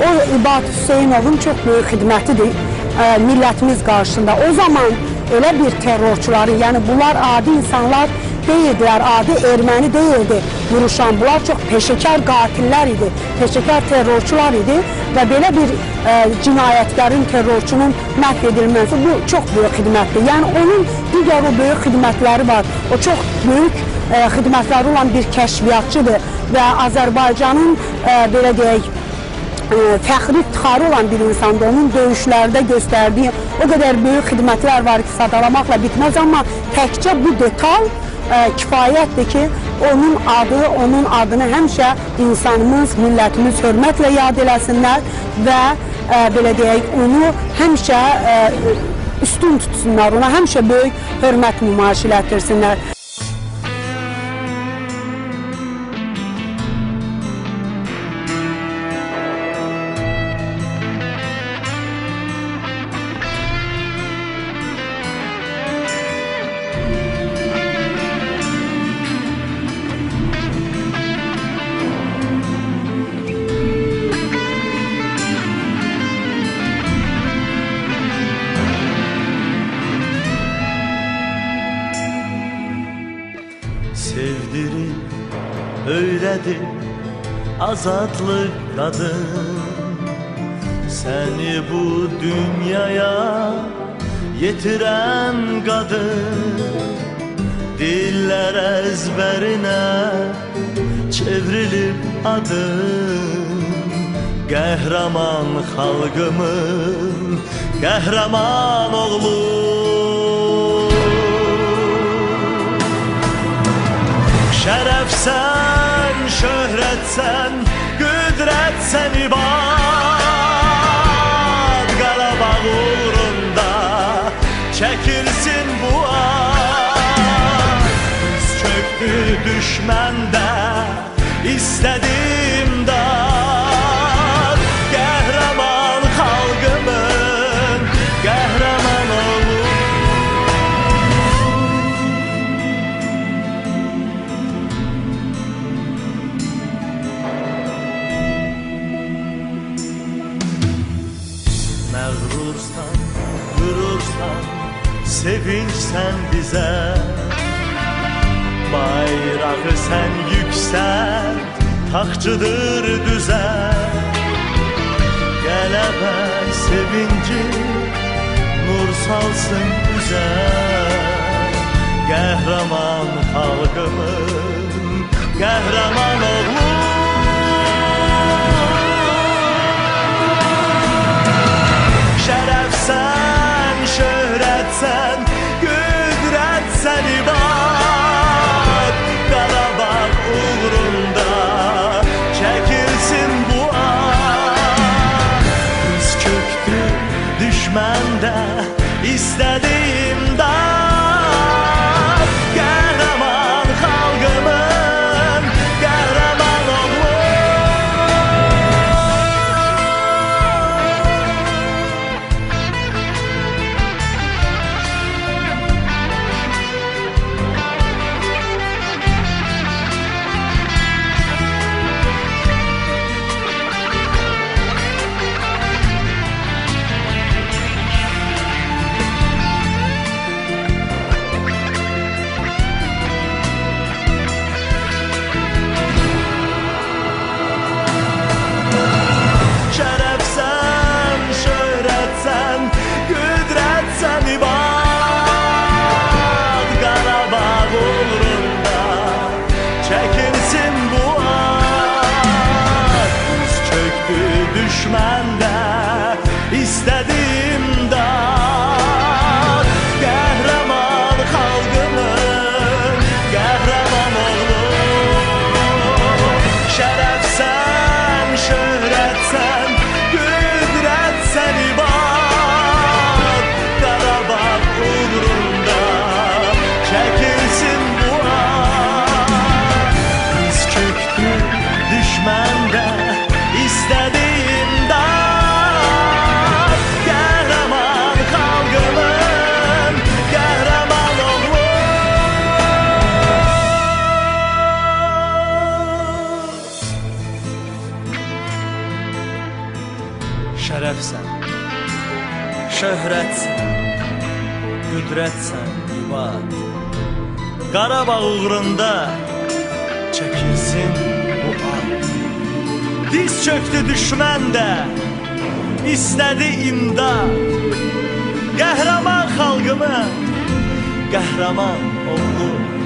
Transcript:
O İbad Hüseynovun çok büyük xidmətidir millətimiz qarşısında. O zaman elə bir terrorçuların, yəni bunlar adi insanlar değildilər, adi erməni değildi vuruşan. Bunlar çox peşəkar qatillər idi, peşəkar terrorçular idi və belə bir cinayətlərin, terrorçunun məhv edilməsi bu çox böyük xidmətdir. Yəni onun digər o böyük xidmətləri var. O çox böyük xidmətləri olan bir kəşfiyyatçıdır və Azərbaycanın belə deyək fəxri tıxarı olan bir insandır. Onun döyüşlərdə göstərdiyi o qədər böyük xidmətlər var ki, sadalamakla bitməz, amma təkcə bu detal kifayətdir ki, onun adını həmişə insanımız, millətimiz hörmətlə yad eləsinlər və belə deyək, onu həmişə üstün tutsunlar, ona həmişə böyük hörmət nümayiş elətdirsinlər. Sevdirir, öylədir azadlıq qadın. Səni bu dünyaya yetirən qadın. Dillər əzbərinə çevrilib adın. Qəhrəman xalqımın qəhrəman oğlu. Şərəfsən, şöhrətsən, qüdrətsən ibad. Qarabağ uğrunda çəkilsin bu ad. Biz çöktü düşməndə istədim dad. Qəhrəman xalqımın qəhrəman oğlu. Məğrursan, qürursan, sevinç sən bizə. Bayrağı sən yüksəlt, taxçıdır düzə. Qələbə sevinci nur salsın üzə. Qəhrəman xalqımın qəhrəman oğlu. Şərəfsən, şöhrətsən, qüdrətsən ibad. Qarabağ uğrunda çəkilsin bu ad. Biz köktü düşməndə istədim dad. Qəhrəman xalqımın qəhrəman oğlu. Şərəfsən, şöhrətsən, qüdrətsən ibad. Qarabağ uğrunda çəkilsin bu ad. Biz çöktü düşməndə istədim dad. Qəhrəman xalqımın qəhrəman oğlu. Şərəfsən, şöhrətsən, qüdrətsən ibad. Qarabağ uğrunda çəkilsin bu ad. Biz köktü düşməndə istədim dad. Qəhrəman şərəfsən, şöhrətsən, qüdrətsən, ibad. Qarabağ uğrunda çəkilsin bu ad. Diz çöktü düşmən də, istədi imdad. Qəhrəman xalqımın, qəhrəman oğlu